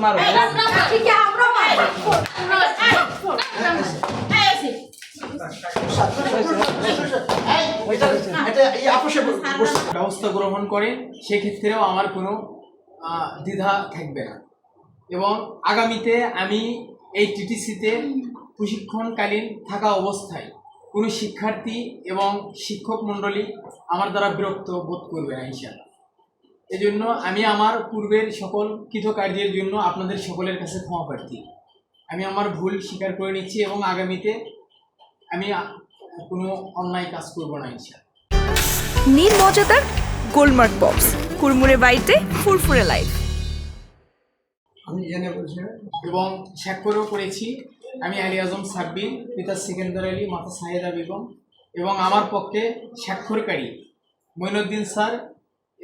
মারো ঠিক আছে আমরা ব্যবস্থা গ্রহণ করে সেক্ষেত্রেও আমার কোনো দ্বিধা থাকবে না এবং আগামীতে আমি এই টিটিসিতে প্রশিক্ষণকালীন থাকা অবস্থায় কোনো শিক্ষার্থী এবং শিক্ষক মণ্ডলী আমার দ্বারা বিরক্ত বোধ করবে না ইনশাআল্লাহ। এজন্য আমি আমার পূর্বের সকল কৃতকার্যের জন্য আপনাদের সকলের কাছে ক্ষমা প্রার্থী। আমি আমার ভুল স্বীকার করে নিচ্ছি এবং আগামীতে আমি কোনো অন্যায় কাজ করব না ইনশাআল্লাহ। নীল মজাদার গোলমার্ক বক্স, কুরমুরে বাইটে ফুরফুরে লাইফ। আমি জেনে বলছি এবং স্বাক্ষরও করেছি আমি আলী আজম সাব্বির, পিতা সিকান্দার আলী, মাতা সাহেদা বেগম এবং আমার পক্ষে স্বাক্ষরকারী মঈনুদ্দিন স্যার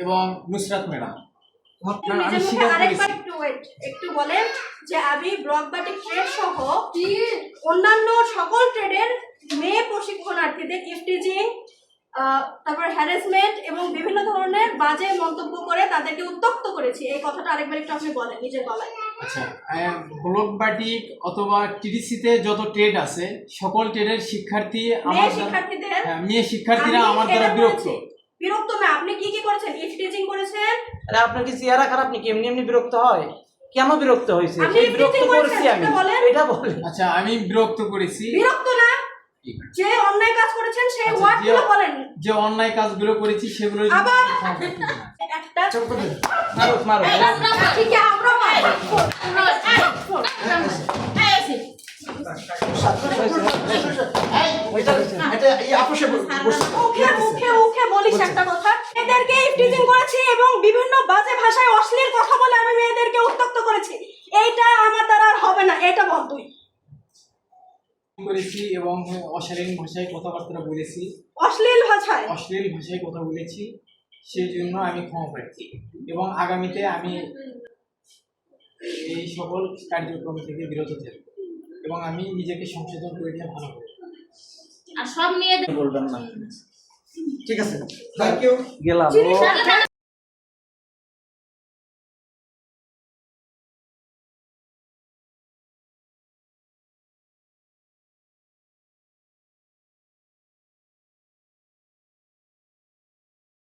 এবং নুসরাত ম্যাডাম। আমি স্বীকার করেছি। একটু বলেন যে আমি ব্লক বাটিক ট্রেড সহ অন্যান্য সকল ট্রেডের মেয়ে প্রশিক্ষণার্থীদের ইফটিজিং, তারপর হ্যারাসমেন্ট এবং বিভিন্ন ধরনের বাজে মন্তব্য করে তাদেরকে উত্ত্যক্ত করেছি। এই কথাটা আরেকবার একটু আপনি বলেন নিজের গলায়। আচ্ছা, ব্লক বাটিক অথবা টিডিসিতে যত ট্রেড আছে সকল ট্রেডের শিক্ষার্থী আমার মেয়ে শিক্ষার্থীরা আমার দ্বারা বিরক্ত না। আপনি কি কি করেছেন? ইফটিজিং করেছেন। আরে আপনার কি চেহারা খারাপ নাকি? এমনি এমনি বিরক্ত হয়? কেন বিরক্ত হয়েছে? সেই বিরক্ত করেছি আমি, এটা বলেন। আচ্ছা, আমি বিরক্ত করেছি। বিরক্ত না, যে অন্যায় কাজ করেছেন সেই ওয়ার্ডগুলো বলেন। যে অন্যায় কাজগুলো করেছি সেগুলো আবার একটা মারো মারো ঠিক আছে আমরা মুখে বলিস একটা কথা। মেয়েদেরকে ইফটিজিং করেছি এবং বিভিন্ন বাজে ভাষায় অশ্লীল কথা বলে আমি মেয়েদেরকে উত্ত্যক্ত করেছি। এইটা আমার দ্বারা আর হবে না, এটা বল তুই। করেছি এবং অশালীন ভাষায় কথাবার্তা বলেছি, অশ্লীল ভাষায় কথা বলেছি, সেই জন্য আমি ক্ষমা প্রার্থী এবং আগামীতে আমি এই সকল কার্যক্রম থেকে বিরত থাকব এবং আমি নিজেকে সংশোধন করে নিয়ে ভালো করব। আর সব নিয়ে বলবেন না, ঠিক আছে, থ্যাংক ইউ, গেলাম।